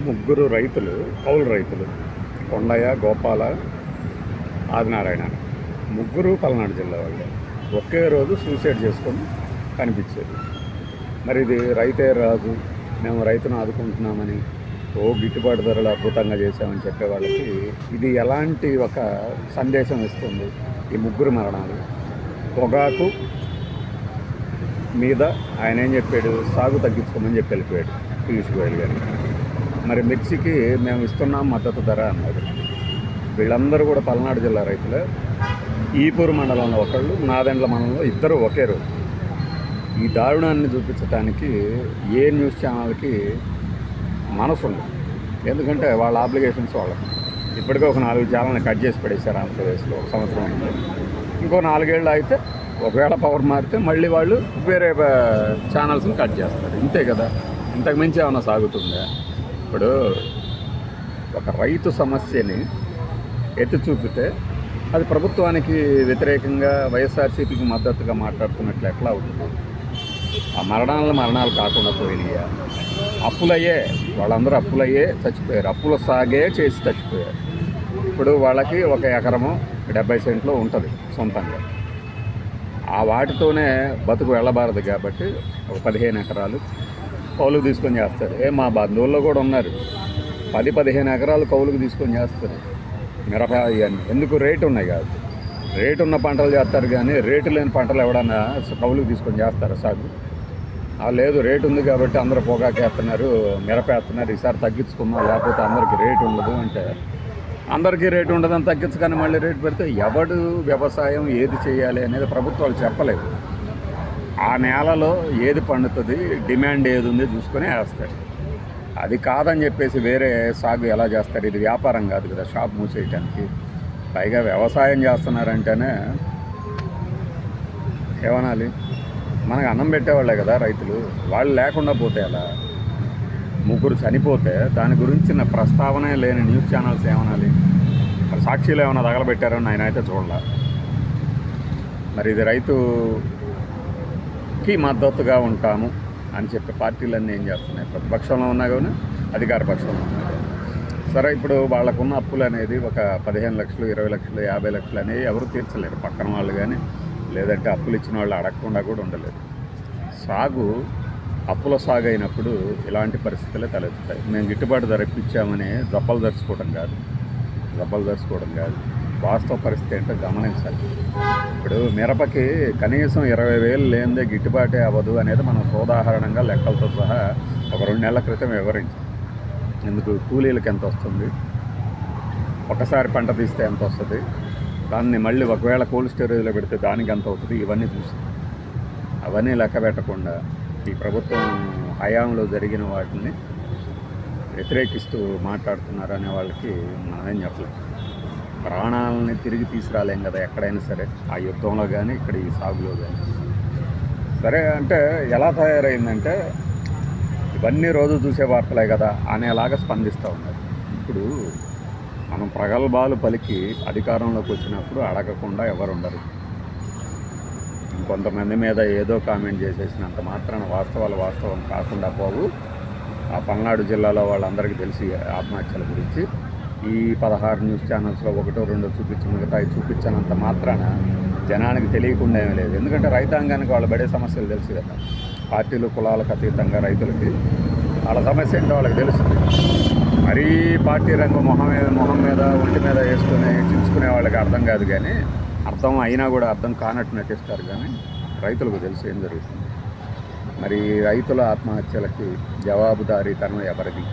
ముగ్గురు రైతులు, కౌలు రైతులు, కొండయ్య, గోపాల, ఆదినారాయణ, ముగ్గురు పల్నాడు జిల్లా వాళ్ళే ఒకే రోజు సూసైడ్ చేసుకొని కనిపించేది. మరి ఇది రైతే రాజు, మేము రైతును ఆదుకుంటున్నామని, గిట్టుబాటు ధరలు అద్భుతంగా చేశామని చెప్పే వాళ్ళకి ఇది ఎలాంటి ఒక సందేశం ఇస్తుంది? ఈ ముగ్గురు మరణాలు. పొగాకు మీద ఆయన ఏం చెప్పాడు? సాగు తగ్గించుకోమని చెప్పి వెళ్ళిపోయాడు పీయూష్ గోయల్ గారు. మరి మిర్చికి మేము ఇస్తున్నాం మద్దతు ధర అన్నారు. వీళ్ళందరూ కూడా పల్నాడు జిల్లా రైతులే. ఈపూరు మండలంలో ఒకళ్ళు, నాదెండ్ల మండలంలో ఇద్దరు ఒకే రోజు. ఈ దారుణాన్ని చూపించడానికి ఏ న్యూస్ ఛానల్కి మనసు ఉంది. ఎందుకంటే వాళ్ళ ఆబ్లిగేషన్స్ వాళ్ళకి. ఇప్పటికే ఒక 4 ఛానల్ని కట్ చేసి పడేశారు ఆంధ్రప్రదేశ్లో. ఒక సంవత్సరం ఉంది. ఇంకో 4 ఏళ్ళు అయితే ఒకవేళ పవర్ మారితే మళ్ళీ వాళ్ళు వేరే ఛానల్స్ని కట్ చేస్తారు. ఇంతే కదా, ఇంతకు మించి ఏమైనా సాగుతుందా? ఇప్పుడు ఒక రైతు సమస్యని ఎత్తి చూపితే అది ప్రభుత్వానికి వ్యతిరేకంగా వైఎస్ఆర్సీపీకి మద్దతుగా మాట్లాడుతున్నట్లు ఎట్లా అవుతుంది? ఆ మరణాలు కాకుండా పోయినాయా? అప్పులయ్యే, వాళ్ళందరూ అప్పులయ్యే చచ్చిపోయారు. అప్పుల సాగే చేసి చచ్చిపోయారు. ఇప్పుడు వాళ్ళకి ఒక ఎకరము 70 సెంట్లు ఉంటుంది సొంతంగా. ఆ వాటితోనే బతుకు వెళ్ళబారదు కాబట్టి ఒక 15 ఎకరాలు కౌలుకు తీసుకొని చేస్తారు. మా బంధువుల్లో కూడా ఉన్నారు 10-15 ఎకరాలు కౌలుకు తీసుకొని చేస్తారు. మిరప ఇవన్నీ ఎందుకు? రేటు ఉన్నాయి కాదు. రేటు ఉన్న పంటలు చేస్తారు కానీ రేటు లేని పంటలు ఎవడన్నా కౌలుకు తీసుకొని చేస్తారా సాగు? లేదు, రేటు ఉంది కాబట్టి అందరూ పొగాకు వేస్తున్నారు, మిరప వేస్తున్నారు, ఈసారి తగ్గించుకున్నాం లేకపోతే అందరికీ రేటు ఉండదు అంటే, అందరికీ రేటు ఉండదని తగ్గించుకొని మళ్ళీ రేటు పెడితే ఎవడు వ్యవసాయం ఏది చేయాలి అనేది ప్రభుత్వాలు చెప్పలేదు. ఆ నేలలో ఏది పండుతుంది, డిమాండ్ ఏది ఉంది చూసుకొని వేస్తారు. అది కాదని చెప్పేసి వేరే సాగు ఎలా చేస్తారు? ఇది వ్యాపారం కాదు కదా, షాప్ మూసేయటానికి. పైగా వ్యవసాయం చేస్తున్నారంటేనే ఏమనాలి? మనకు అన్నం పెట్టేవాళ్ళే కదా రైతులు. వాళ్ళు లేకుండా పోతే ఎలా? ముగ్గురు చనిపోతే దాని గురించిన ప్రస్తావనే లేని న్యూస్ ఛానల్స్ ఏమనాలి? మరి సాక్షిలో ఏమైనా తగలబెట్టారని ఆయన అయితే చూడాల. మరి ఇది రైతుకి మద్దతుగా ఉంటాము అని చెప్పి పార్టీలన్నీ ఏం చేస్తున్నాయి? ప్రతిపక్షంలో ఉన్నా కానీ అధికార పక్షంలో ఉన్నాయి. సరే, ఇప్పుడు వాళ్ళకున్న అప్పులు అనేది ఒక 15 లక్షలు, 20 లక్షలు, 50 లక్షలు అనేవి ఎవరు తీర్చలేరు. పక్కన వాళ్ళు కానీ లేదంటే అప్పులు ఇచ్చిన వాళ్ళు అడగకుండా కూడా ఉండలేదు. సాగు అప్పుల సాగు అయినప్పుడు ఇలాంటి పరిస్థితులే తలెత్తుతాయి. మేము గిట్టుబాటు ధర ఇప్పించామని జబ్బలు దర్చుకోవడం కాదు. వాస్తవ పరిస్థితి ఏంటో గమనించాలి. ఇప్పుడు మిరపకి కనీసం 20,000 లేనిదే గిట్టుబాటే అవ్వదు అనేది మనం సోదాహరణంగా లెక్కలతో సహా ఒక 2 నెలల క్రితం వివరించాం. ఎందుకు? కూలీలకు ఎంత వస్తుంది, ఒకసారి పంట తీస్తే ఎంత వస్తుంది, దాన్ని మళ్ళీ ఒకవేళ కోల్డ్ స్టోరేజ్లో పెడితే దానికి ఎంత అవుతుంది, ఇవన్నీ చూసి అవన్నీ లెక్క పెట్టకుండా ఈ ప్రభుత్వం హయాంలో జరిగిన వాటిని వ్యతిరేకిస్తూ మాట్లాడుతున్నారు అనే వాళ్ళకి మనమేం చెప్పలేదు. ప్రాణాలని తిరిగి తీసుకురాలేం కదా ఎక్కడైనా సరే, ఆ యుద్ధంలో కానీ ఇక్కడ ఈ సాగులో కానీ. సరే అంటే ఎలా తయారైందంటే ఇవన్నీ రోజు చూసే వార్తలే కదా అనేలాగా స్పందిస్తూ ఉన్నారు. ఇప్పుడు మనం ప్రగల్భాలు పలికి అధికారంలోకి వచ్చినప్పుడు అడగకుండా ఎవరు ఉండరు. ఇంకొంతమంది మీద ఏదో కామెంట్ చేసేసినంత మాత్రాన వాస్తవం కాకుండా పోవు. ఆ పల్నాడు జిల్లాలో వాళ్ళందరికీ తెలిసి ఆత్మహత్యల గురించి ఈ 16 న్యూస్ ఛానల్స్లో 1-2 చూపించి మిగతాయి చూపించినంత మాత్రాన జనానికి తెలియకుండా ఏమీ లేదు. ఎందుకంటే రైతాంగానికి వాళ్ళు పడే సమస్యలు తెలుసు కదా. పార్టీలు కులాలకు అతీతంగా రైతులకి వాళ్ళ సమస్య ఏంటో వాళ్ళకి తెలుస్తుంది. మరీ పార్టీ రంగు మొహం మీద ఒంటి మీద వేసుకుని చించుకునే వాళ్ళకి అర్థం కాదు, కానీ అర్థం అయినా కూడా అర్థం కానట్టు నటిస్తారు. కానీ రైతులకు తెలుసు ఏం జరుగుతుంది. మరి రైతుల ఆత్మహత్యలకి జవాబుదారీతనం ఎవరిది?